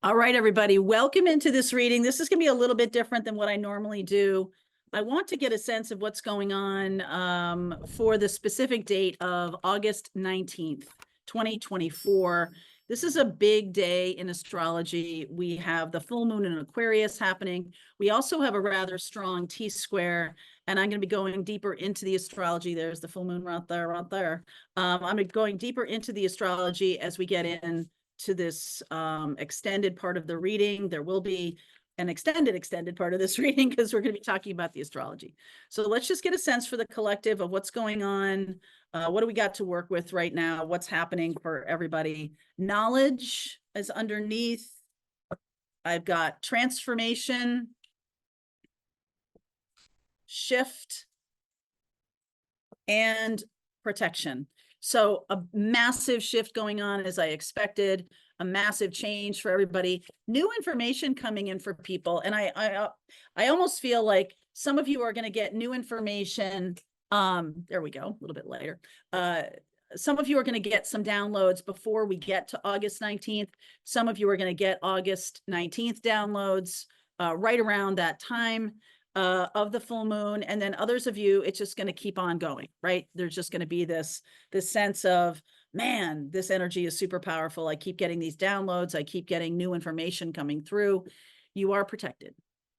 All right, everybody, welcome into this reading. This is going to be a little bit different than what I normally do. I want to get a sense of what's going on for the specific date of August 19th, 2024. This is a big day in astrology. We have the full moon in Aquarius happening. We also have a rather strong T-square, and I'm going to be going deeper into the astrology. There's the full moon right there, right there. I'm going deeper into the astrology as we get in to this extended part of the reading. There will be an extended part of this reading because we're going to be talking about the astrology. So let's just get a sense for the collective of what's going on. What do we got to work with right now? What's happening for everybody? Knowledge is underneath. I've got transformation, shift, and protection. So a massive shift going on as I expected, a massive change for everybody, new information coming in for people. And I almost feel like some of you are going to get new information. There we go, a little bit later. Some of you are going to get some downloads before we get to August 19th. Some of you are going to get August 19th downloads right around that time of the full moon. And then others of you, it's just going to keep on going, right? There's just going to be this sense of, man, this energy is super powerful. I keep getting these downloads. I keep getting new information coming through. You are protected.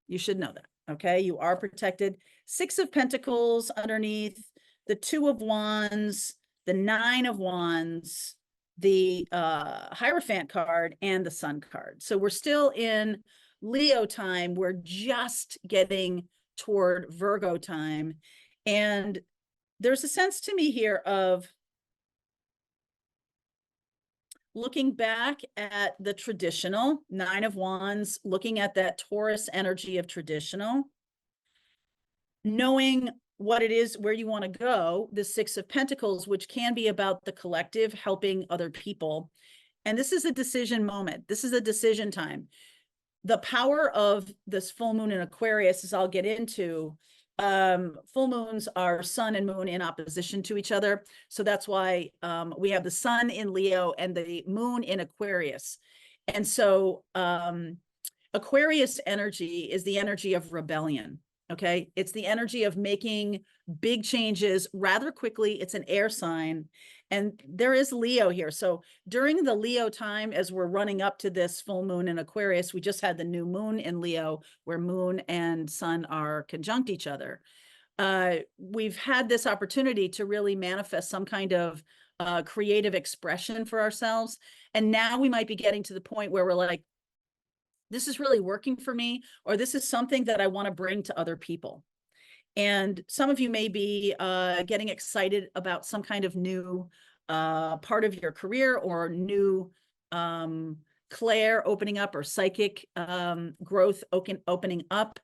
You should know that, okay? You are protected. 6 of Pentacles underneath, the 2 of Wands, the 9 of Wands, the Hierophant card, and the Sun card. So we're still in Leo time. We're just getting toward Virgo time. And there's a sense to me here of looking back at the traditional 9 of Wands, looking at that Taurus energy of traditional, knowing what it is, where you want to go, the 6 of Pentacles, which can be about the collective, helping other people. And this is a decision moment. This is a decision time. The power of this full moon in Aquarius, as I'll get into, full moons are sun and moon in opposition to each other. So that's why we have the sun in Leo and the moon in Aquarius. And so Aquarius energy is the energy of rebellion. Okay. It's the energy of making big changes rather quickly. It's an air sign. And there is Leo here. So during the Leo time, as we're running up to this full moon in Aquarius, we just had the new moon in Leo, where moon and sun are conjunct each other. We've had this opportunity to really manifest some kind of creative expression for ourselves. And now we might be getting to the point where we're like, this is really working for me, or this is something that I want to bring to other people. And some of you may be getting excited about some kind of new part of your career, or new clair opening up, or psychic growth opening up.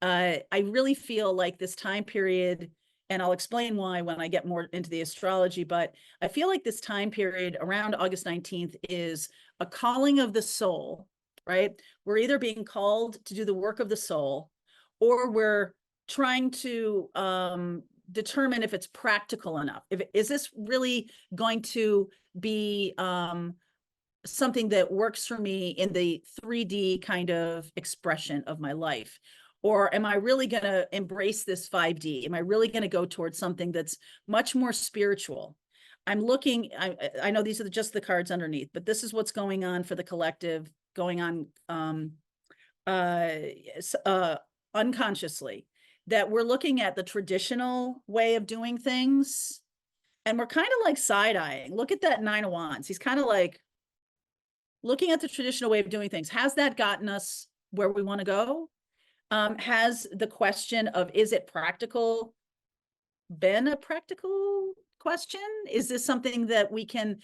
I really feel like this time period, and I'll explain why when I get more into the astrology, but I feel like this time period around August 19th is a calling of the soul, right? We're either being called to do the work of the soul, or we're trying to determine if it's practical enough. Is this really going to be something that works for me in the 3D kind of expression of my life? Or am I really going to embrace this 5D? Am I really going to go towards something that's much more spiritual? I'm looking, I know these are just the cards underneath, but this is what's going on for the collective, going on unconsciously, that we're looking at the traditional way of doing things, and we're kind of like side-eyeing. Look at that 9 of Wands. He's kind of like looking at the traditional way of doing things. Has that gotten us where we want to go? Has the question of, is it practical, been a practical question? Is this something that we can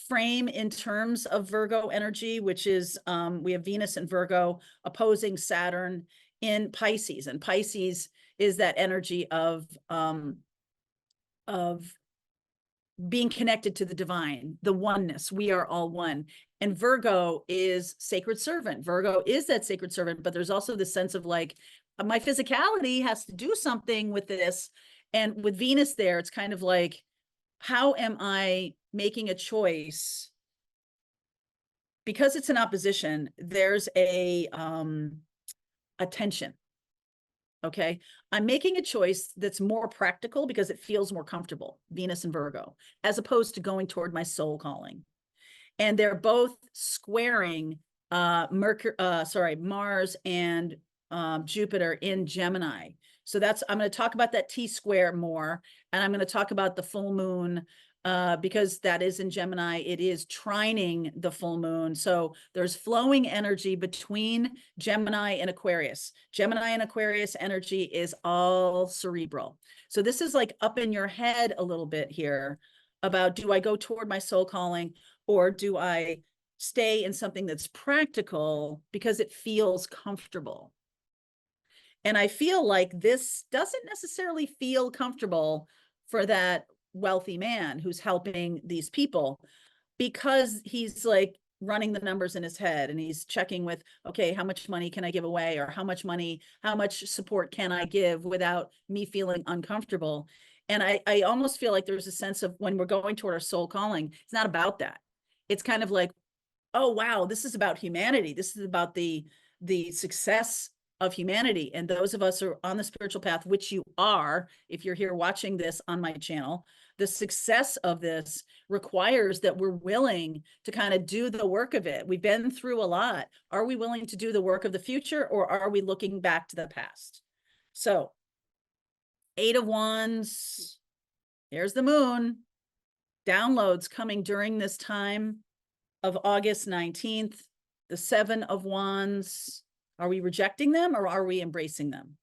frame in terms of Virgo energy, which is we have Venus and Virgo opposing Saturn in Pisces, and Pisces is that energy of being connected to the divine, the oneness. We are all one. And Virgo is sacred servant. Virgo is that sacred servant, but there's also this sense of like, my physicality has to do something with this. And with Venus there, it's kind of like, how am I making a choice because it's an opposition, there's a tension. Okay. I'm making a choice that's more practical because it feels more comfortable, Venus and Virgo, as opposed to going toward my soul calling. And they're both squaring Mars and Jupiter in Gemini. So I'm going to talk about that T square more, and I'm going to talk about the full moon because that is in Gemini. It is trining the full moon. So there's flowing energy between Gemini and Aquarius. Gemini and Aquarius energy is all cerebral. So this is like up in your head a little bit here about, do I go toward my soul calling, or do I stay in something that's practical because it feels comfortable? And I feel like this doesn't necessarily feel comfortable for that wealthy man who's helping these people, because he's like running the numbers in his head and he's checking with, okay, how much money can I give away? Or how much support can I give without me feeling uncomfortable? And I almost feel like there's a sense of, when we're going toward our soul calling, it's not about that. It's kind of like, oh, wow, this is about humanity. This is about the success of humanity. And those of us who are on the spiritual path, which you are, if you're here watching this on my channel, the success of this requires that we're willing to kind of do the work of it. We've been through a lot. Are we willing to do the work of the future, or are we looking back to the past? So, Eight of Wands, here's the moon. Downloads coming during this time of August 19th. The Seven of Wands. Are we rejecting them, or are we embracing them?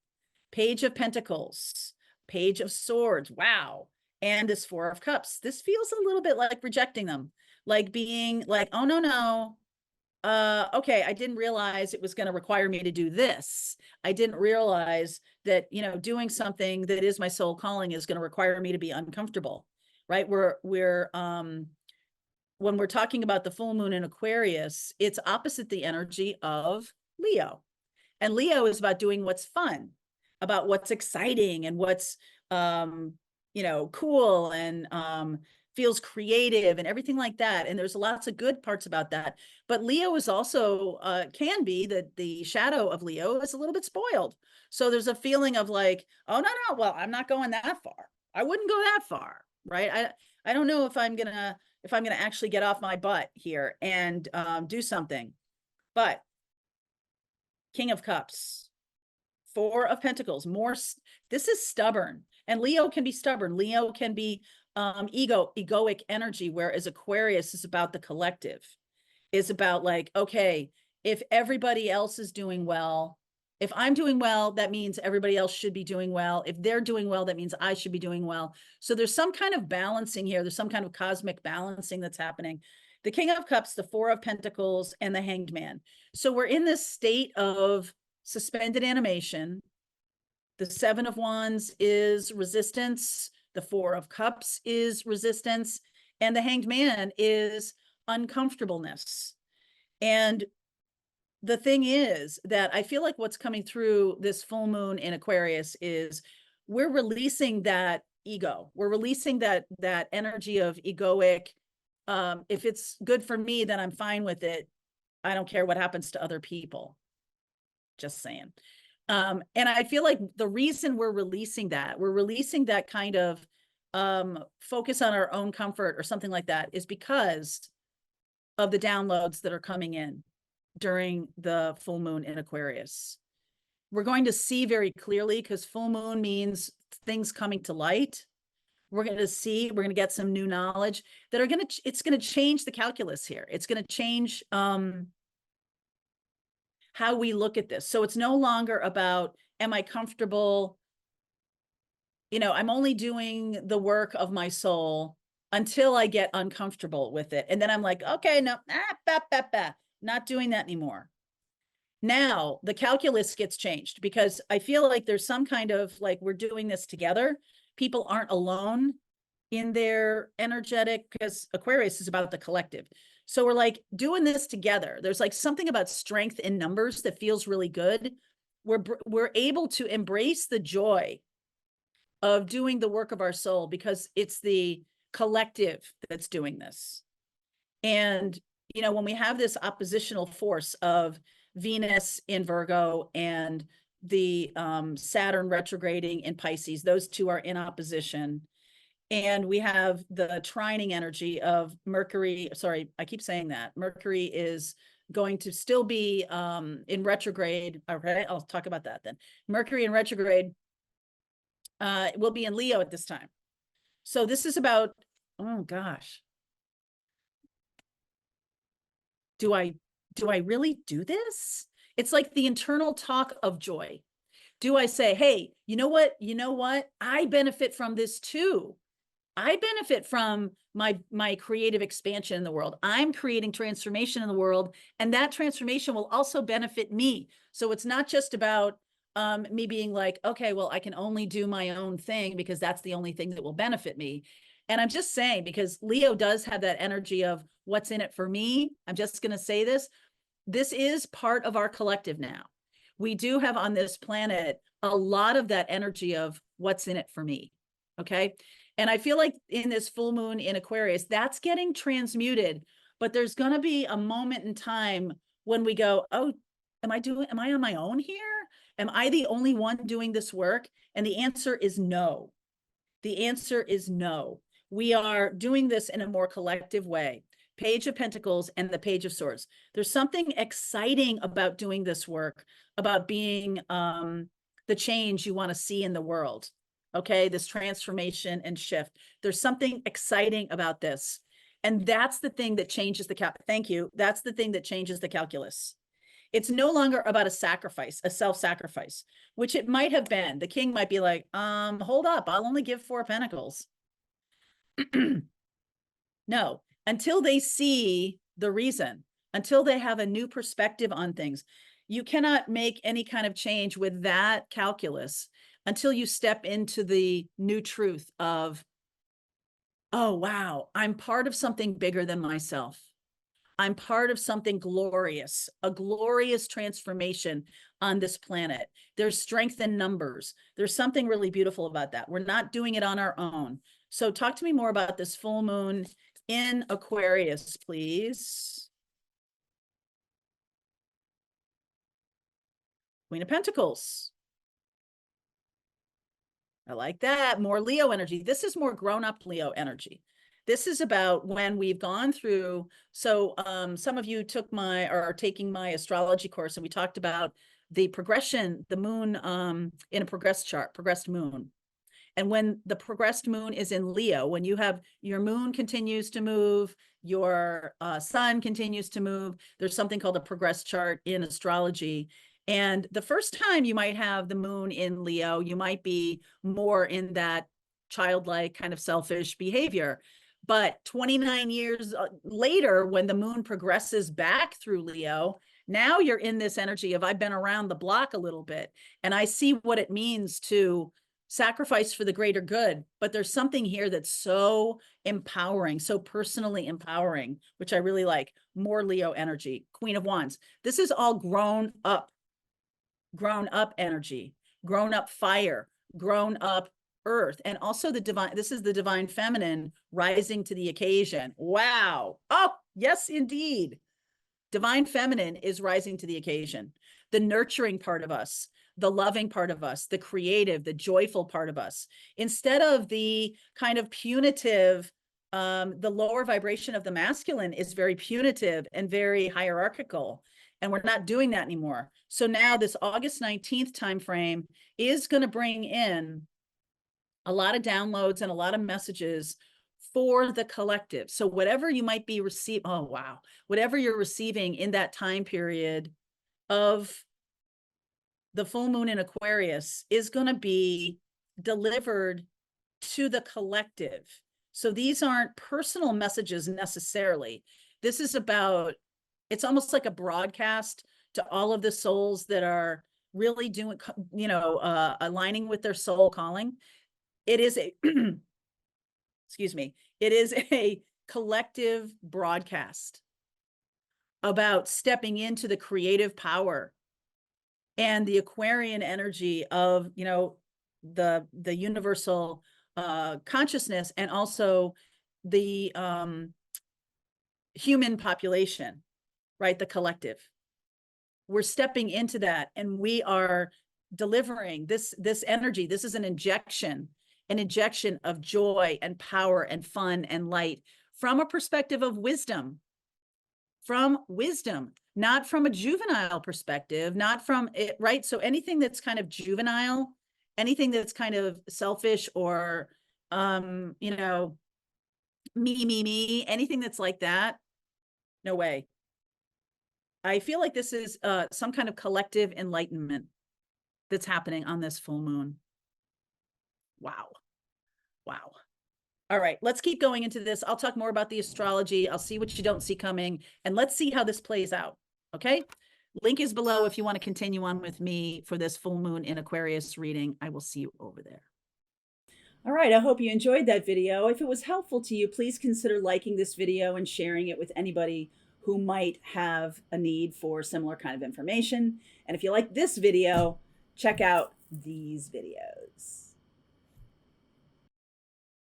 Page of Pentacles, Page of Swords. Wow. And this Four of Cups. This feels a little bit like rejecting them, like being like, oh, no. Okay, I didn't realize it was going to require me to do this. I didn't realize that, doing something that is my soul calling is going to require me to be uncomfortable, right? When we're talking about the full moon in Aquarius, it's opposite the energy of Leo. And Leo is about doing what's fun, about what's exciting and what's, cool and feels creative and everything like that. And there's lots of good parts about that. But Leo is also, can be that the shadow of Leo is a little bit spoiled. So there's a feeling of like, oh, no, well, I'm not going that far. I wouldn't go that far, right? I don't know if I'm gonna actually get off my butt here and do something. But King of Cups, Four of Pentacles, this is stubborn. And Leo can be stubborn. Leo can be egoic energy, whereas Aquarius is about the collective, is about like, okay, if everybody else is doing well, if I'm doing well, that means everybody else should be doing well. If they're doing well, that means I should be doing well. So there's some kind of balancing here. There's some kind of cosmic balancing that's happening. The King of Cups, the Four of Pentacles, and the Hanged Man. So we're in this state of suspended animation. The Seven of Wands is resistance. The Four of Cups is resistance. And the Hanged Man is uncomfortableness. And the thing is that I feel like what's coming through this full moon in Aquarius is we're releasing that ego. We're releasing that energy of egoic. If it's good for me, then I'm fine with it. I don't care what happens to other people. Just saying. And I feel like the reason we're releasing that kind of focus on our own comfort or something like that is because of the downloads that are coming in during the full moon in Aquarius. We're going to see very clearly, because full moon means things coming to light. We're going to get some new knowledge that it's going to change the calculus here. It's going to change how we look at this. So it's no longer about, am I comfortable? I'm only doing the work of my soul until I get uncomfortable with it. And then I'm like, okay, no, not doing that anymore. Now the calculus gets changed, because I feel like there's some kind of like, we're doing this together. People aren't alone in their energetic, because Aquarius is about the collective. So we're like doing this together. There's like something about strength in numbers that feels really good. We're able to embrace the joy of doing the work of our soul, because it's the collective that's doing this. And you know, when we have this oppositional force of Venus in Virgo and the Saturn retrograding in Pisces, those two are in opposition. And we have the trining energy of Mercury. Sorry, I keep saying that. Mercury is going to still be in retrograde. Okay, I'll talk about that then. Mercury in retrograde will be in Leo at this time. So this is about, oh gosh. Do I really do this? It's like the internal talk of joy. Do I say, hey, you know what? You know what? I benefit from this too. I benefit from my creative expansion in the world. I'm creating transformation in the world, and that transformation will also benefit me. So it's not just about me being like, okay, well, I can only do my own thing because that's the only thing that will benefit me. And I'm just saying, because Leo does have that energy of what's in it for me. I'm just going to say this. This is part of our collective now. We do have on this planet a lot of that energy of what's in it for me. Okay. And I feel like in this full moon in Aquarius, that's getting transmuted, but there's going to be a moment in time when we go, oh, am I on my own here? Am I the only one doing this work? And the answer is no. The answer is no. We are doing this in a more collective way. Page of Pentacles and the Page of Swords. There's something exciting about doing this work, about being the change you want to see in the world. Okay, this transformation and shift. There's something exciting about this. And that's the thing that changes the thank you. That's the thing that changes the calculus. It's no longer about a sacrifice, a self-sacrifice, which it might have been. The king might be like, hold up, I'll only give 4 pentacles. No, until they see the reason, until they have a new perspective on things, you cannot make any kind of change with that calculus until you step into the new truth of, oh, wow, I'm part of something bigger than myself. I'm part of something glorious, a glorious transformation on this planet. There's strength in numbers. There's something really beautiful about that. We're not doing it on our own. So talk to me more about this full moon in Aquarius, please. Queen of Pentacles. I like that. More Leo energy. This is more grown-up Leo energy. This is about when we've gone through. So some of you took or are taking my astrology course, and we talked about the progression, the moon in a progressed moon. And when the progressed moon is in Leo, when you have your moon continues to move, your sun continues to move, there's something called a progressed chart in astrology. And the first time you might have the moon in Leo, you might be more in that childlike kind of selfish behavior. But 29 years later, when the moon progresses back through Leo, now you're in this energy of I've been around the block a little bit, and I see what it means to sacrifice for the greater good. But there's something here that's so empowering, so personally empowering, which I really like. More Leo energy. Queen of Wands. This is all grown up energy, grown up fire, grown up earth, and also the divine. This is the divine feminine rising to the occasion. Wow. Oh, yes, indeed. Divine feminine is rising to the occasion. The nurturing part of us, the loving part of us, the creative, the joyful part of us, instead of the kind of punitive, the lower vibration of the masculine is very punitive and very hierarchical. And we're not doing that anymore. So now this August 19th timeframe is going to bring in a lot of downloads and a lot of messages for the collective. So whatever you might be receiving, oh, wow, whatever you're receiving in that time period of the full moon in Aquarius is going to be delivered to the collective. So these aren't personal messages necessarily. This is about, it's almost like a broadcast to all of the souls that are really doing, aligning with their soul calling. It is a, excuse me, it is a collective broadcast about stepping into the creative power and the Aquarian energy of, the universal consciousness, and also the human population, right? The collective. We're stepping into that, and we are delivering this energy. This is an injection of joy and power and fun and light from a perspective of wisdom, not from a juvenile perspective, not from it, right? So anything that's kind of juvenile, anything that's kind of selfish or, you know, me, anything that's like that, no way. I feel like this is some kind of collective enlightenment that's happening on this full moon. Wow. Wow. All right, let's keep going into this. I'll talk more about the astrology. I'll see what you don't see coming, and let's see how this plays out. Okay. Link is below if you want to continue on with me for this full moon in Aquarius reading. I will see you over there. All right, I hope you enjoyed that video. If it was helpful to you, please consider liking this video and sharing it with anybody who might have a need for similar kind of information. And if you like this video, check out these videos.